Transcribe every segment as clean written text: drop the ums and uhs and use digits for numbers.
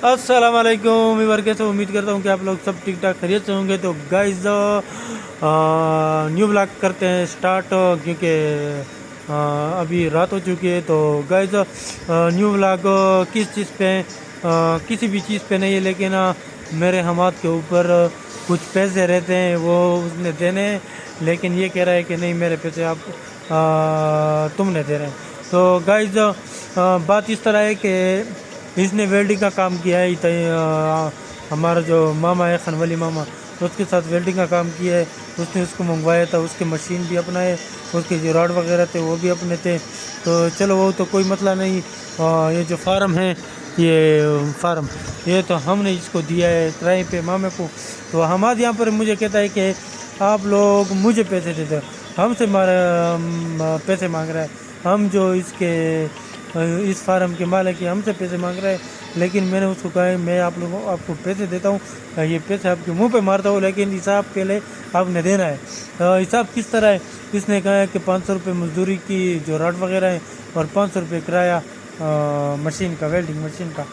अस्सलाम वालेकुम वीवर, कैसे उम्मीद करता हूँ कि आप लोग सब ठीक ठाक खैरियत से होंगे। तो गाइस न्यू ब्लॉग करते हैं स्टार्ट, क्योंकि अभी रात हो चुकी है। तो गाइस न्यू ब्लॉग किस चीज़ पे किसी भी चीज़ पे नहीं है, लेकिन मेरे हमाद के ऊपर कुछ पैसे रहते हैं, वो उसने देने हैं। लेकिन ये कह रहा है कि नहीं, मेरे पैसे आप तुमने दे रहे हैं। तो गाइस बात इस तरह है कि इसने वेल्डिंग का काम किया है। हमारा जो मामा है खनवली मामा, उसके साथ वेल्डिंग का काम किया है। उसने उसको मंगवाया था, उसकी मशीन भी अपना है, उसके जो रॉड वगैरह थे वो भी अपने थे। तो चलो वो तो कोई मसला नहीं। ये जो फार्म है, ये फार्म ये तो हमने इसको दिया है किराए पे मामे को। तो हमारे यहाँ पर मुझे कहता है कि आप लोग मुझे पैसे देते हो, हमसे पैसे मांग रहा है। हम जो इसके इस फार्म के मालिक है, हमसे पैसे मांग रहा है। लेकिन मैंने उसको कहा है मैं आप लोगों आपको पैसे देता हूँ, ये पैसे आपके मुंह पे मारता हूँ, लेकिन हिसाब पहले आपने देना है। हिसाब किस तरह है? इसने कहा है कि 500 रुपये मजदूरी की जो रॉड वगैरह है और 500 रुपये किराया मशीन का, वेल्डिंग मशीन का।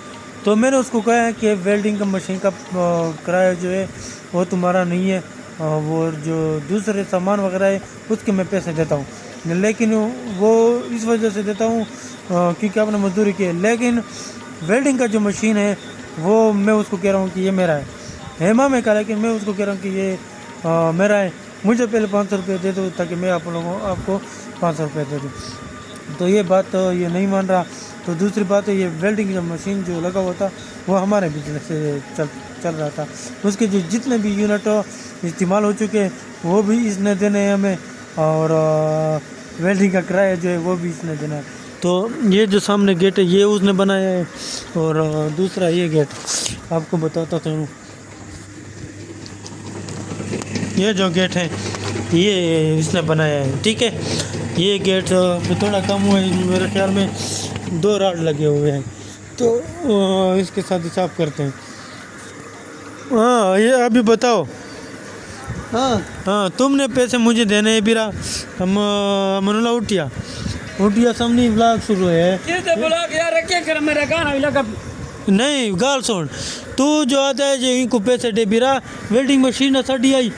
तो मैंने उसको कहा है कि वेल्डिंग का मशीन का किराया जो है वो तुम्हारा नहीं है, वो जो दूसरे सामान वगैरह है उसके मैं पैसे देता हूँ। लेकिन वो इस वजह से देता हूँ क्योंकि आपने मजदूरी की है। लेकिन वेल्डिंग का जो मशीन है वो मैं उसको कह रहा हूँ कि ये मेरा है, हेमा में का। लेकिन मैं उसको कह रहा हूँ कि ये मेरा है, मुझे पहले 500 रुपये दे दो ताकि मैं आपको 500 रुपये दे दूँ। तो ये बात ये नहीं मान रहा। तो दूसरी बात है, ये वेल्डिंग का मशीन जो लगा हुआ था वो हमारे बिजनेस से चल रहा था। उसके जो जितने भी यूनिट इस्तेमाल हो चुके हैं वो भी इसने देने हैं हमें, और वेल्डिंग का किराया जो है वो भी इसने देना है। तो ये जो सामने गेट है ये उसने बनाया है, और दूसरा ये गेट आपको बताता हूँ। ये जो गेट है ये इसने बनाया है, ठीक है। ये गेट में थोड़ा कम हुआ है, मेरे ख्याल में 2 रॉड लगे हुए हैं। तो इसके साथ हिसाब करते हैं। हाँ, ये अभी बताओ। हाँ, तुमने पैसे मुझे देने हैं बिरा। हम मनोला उठिया सामने ब्लॉग शुरू है। नहीं गाल सुन, तू जो आता है जो इनको पैसे दे बिरा, वेल्डिंग मशीन साड़ी आई,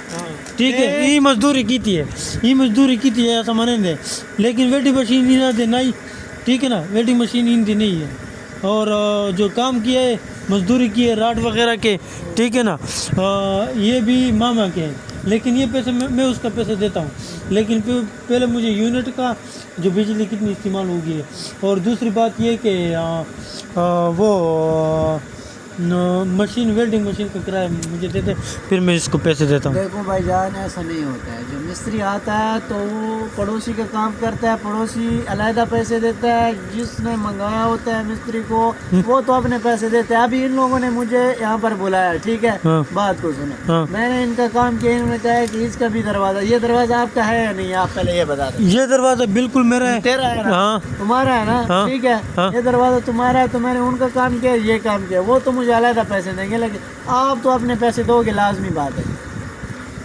ठीक है। ये मजदूरी की थी है ऐसा माने दे, लेकिन वेल्डिंग मशीन नहीं ना देना ही, ठीक है ना। वेल्डिंग मशीन इनकी नहीं है, और जो काम किया है मजदूरी की है राड वगैरह के, ठीक है ना। ये भी मामा के हैं, लेकिन ये पैसे मैं उसका पैसे देता हूँ। लेकिन पहले मुझे यूनिट का जो बिजली कितनी इस्तेमाल होगी है, और दूसरी बात ये कि वो मशीन वेल्डिंग मशीन का किराया मुझे देते, फिर मैं इसको पैसे देता हूँ। देखो भाईजान, ऐसा नहीं होता है। जो मिस्त्री आता है तो वो पड़ोसी का काम करता है, पड़ोसी अलहदा पैसे देता है, जिसने मंगाया होता है मिस्त्री को वो तो अपने पैसे देते हैं। अभी इन लोगों ने मुझे यहाँ पर बुलाया, ठीक है। हाँ। बात को सुनो। हाँ। मैंने इनका काम किया, इन्होंने कहा कि इसका भी दरवाजा, ये दरवाजा आपका है या नहीं, आप पहले ये बता दो। ये दरवाजा बिल्कुल मेरा है। तेरा है ना? हाँ। तुम्हारा है ना? हाँ। ठीक है। हाँ। ये दरवाजा तुम्हारा है, तो मैंने उनका काम किया, ये काम किया, वो तो मुझे अलहदा पैसे देंगे, लेकिन आप तो अपने पैसे दोगे, लाजमी बात है।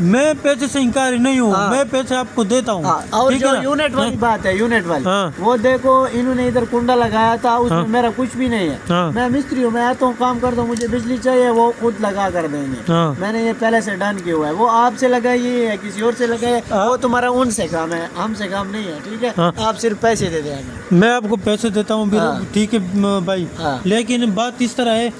मैं पैसे से इंकारी नहीं हूँ। हाँ। मैं पैसे आपको देता हूँ। और ठीक जो है ना? यूनिट वाली बात है, यूनिट वाली, हाँ। वो देखो इन्होंने इधर कुंडा लगाया था, उसमें हाँ। मेरा कुछ भी नहीं है। हाँ। मैं मिस्त्री हूँ, मैं आता हूँ काम करता हूँ, मुझे बिजली चाहिए वो खुद लगा कर देंगे। हाँ। मैंने ये पहले से डन किया हुआ है। वो आपसे लगाइए या किसी और से लगाए, वो तुम्हारा उनसे काम है, हमसे काम नहीं है, ठीक है। हाँ। आप सिर्फ पैसे दे देंगे। मैं आपको पैसे देता हूँ, हाँ। ठीक है भाई। हाँ। लेकिन बात इस तरह है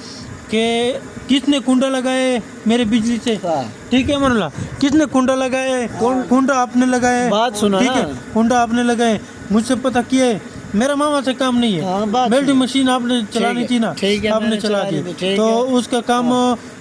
कि किसने कुंडा लगाए मेरे बिजली से, हाँ। ठीक है मनोला, किसने कुंडा लगाए? कुंडा आपने लगाया, बात सुनो ठीक ना। है। कुंडा आपने लगाए, मुझसे पता किया है, मेरा मामा से काम नहीं हाँ, है। बात वेल्डिंग सुनो। मशीन आपने चलानी ठीक थी ना, है, ठीक है, आपने मैंने चला चला दी। दी, ठीक तो है। उसका काम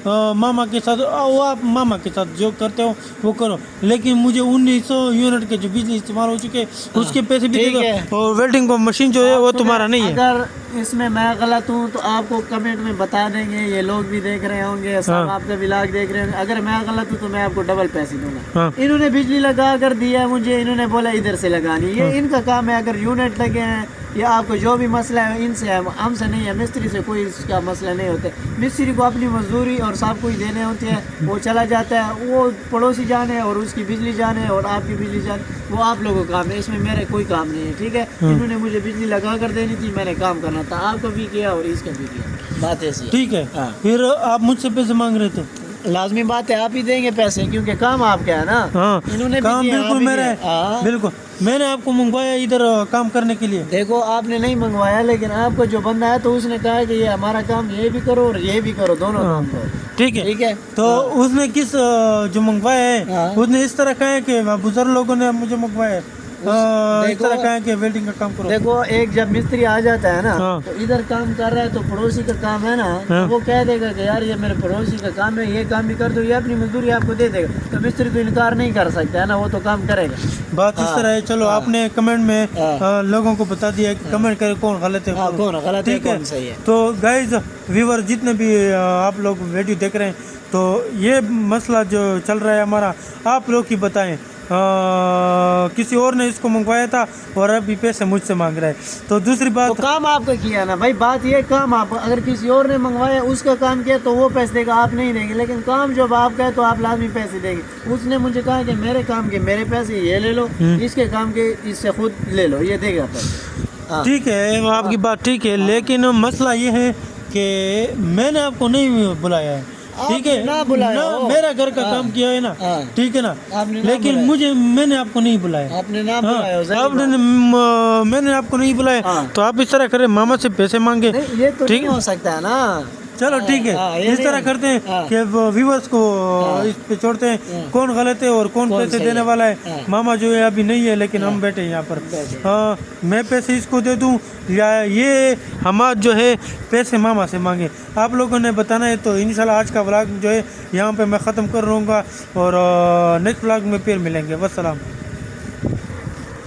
मामा के साथ, वो आप मामा के साथ जो करते हो वो करो। लेकिन मुझे 1900 यूनिट के जो बिजली इस्तेमाल हो चुके उसके पैसे भी दे ठीक दो। है। और वेल्डिंग का मशीन जो है वो तुम्हारा नहीं है। अगर इसमें मैं गलत हूँ तो आपको कमेंट में बता देंगे, ये लोग भी देख रहे होंगे, सब हाँ। आपका व्लॉग देख रहे होंगे। अगर मैं गलत हूँ तो मैं आपको डबल पैसे दूंगा। हाँ। इन्होंने बिजली लगा कर दिया है मुझे, इन्होंने बोला इधर से लगानी, ये इनका काम है। अगर यूनिट लगे हैं या आपको जो भी मसला है इनसे है, हमसे नहीं है, मिस्त्री से कोई इसका मसला नहीं होता। मिस्त्री को अपनी मजदूरी और सब कुछ देने होते हैं, वो चला जाता है, वो पड़ोसी जाने और उसकी बिजली जाने और आपकी बिजली जाने, वो आप लोगों का काम है, इसमें मेरा कोई काम नहीं है, ठीक है। इन्होंने मुझे बिजली लगा कर देनी थी, मैंने काम करना था, आपको भी किया और इसका भी किया, बात ऐसी है। ठीक है। हाँ। फिर आप मुझसे पैसे मांग रहे थे? लाजमी बात है, आप ही देंगे पैसे, क्योंकि काम आपका है ना। हाँ, इन्होंने भी काम दिया, बिल्कुल आप ही मेरा दिया। है। हाँ। बिल्कुल मैंने आपको मंगवाया इधर काम करने के लिए। देखो आपने नहीं मंगवाया, लेकिन आपको जो बंदा है तो उसने कहा कि ये हमारा काम ये भी करो और ये भी करो, दोनों काम करो, ठीक है। ठीक है। तो उसने किस जो मंगवाया है हाँ। उसने इस तरह कहा है कि बुजुर्ग लोगों ने मुझे मंगवाया है, इस तरह कहा है कि वेल्डिंग का काम करो। देखो एक जब मिस्त्री आ जाता है ना, हाँ। तो इधर काम कर रहा है तो पड़ोसी का काम है ना, हाँ। तो वो कह देगा कि यार ये मेरे पड़ोसी का काम है, ये काम भी कर दो, ये अपनी मजदूरी आपको दे देगा, तो मिस्त्री तो इनकार नहीं कर सकता है ना, वो तो काम करेगा। बात इस तरह है। चलो आपने कमेंट में हाँ। लोगों को बता दिया कि कमेंट करे कौन गलत है हाँ, कौन गलत है ठीक है। कौन सही है। तो गाइज व्यूवर जितने भी आप लोग वीडियो देख रहे हैं, तो ये मसला जो चल रहा है हमारा, आप लोग ही बताएं। किसी और ने इसको मंगवाया था और अभी पैसे मुझसे मांग रहा है। तो दूसरी बात, तो काम आपका किया ना भाई, बात ये काम आप, अगर किसी और ने मंगवाया उसका काम किया तो वो पैसे देगा, आप नहीं देंगे, लेकिन काम जब आपका है तो आप लाजमी पैसे देंगे। उसने मुझे कहा कि मेरे काम के मेरे पैसे ये ले लो, इसके काम के इससे खुद ले लो, ये देगा पैसे। हाँ। ठीक है आपकी बात ठीक है, लेकिन मसला ये है कि मैंने आपको नहीं बुलाया है, ठीक है ना बुलाया हो। मेरा घर का काम किया है ना, हाँ। ठीक है ना, आपने ना लेकिन बुलाया। मैंने आपको नहीं बुलाया। आपने ना हाँ, बुलाया हो, सही आपने बात। मैंने आपको नहीं बुलाया, हाँ। तो आप इस तरह करें, मामा से पैसे मांगे। नहीं, ये तो ठीक नहीं हो सकता है ना। चलो ठीक है, हाँ, ये इस नहीं तरह है। करते हैं हाँ। कि व्यूवर्स को हाँ। इस पे छोड़ते हैं, हाँ। कौन गलत है और कौन कौन पैसे सही देने है। वाला है। हाँ। मामा जो है अभी नहीं है, लेकिन हम बैठे हैं यहाँ पर। बैठे। हाँ, मैं पैसे इसको दे दूँ या ये हमारा जो है पैसे मामा से मांगे, आप लोगों ने बताना है। तो इंशाल्लाह आज का व्लॉग जो है यहाँ पे मैं ख़त्म कर रहूँगा और नेक्स्ट व्लॉग में फिर मिलेंगे। वस्सलाम।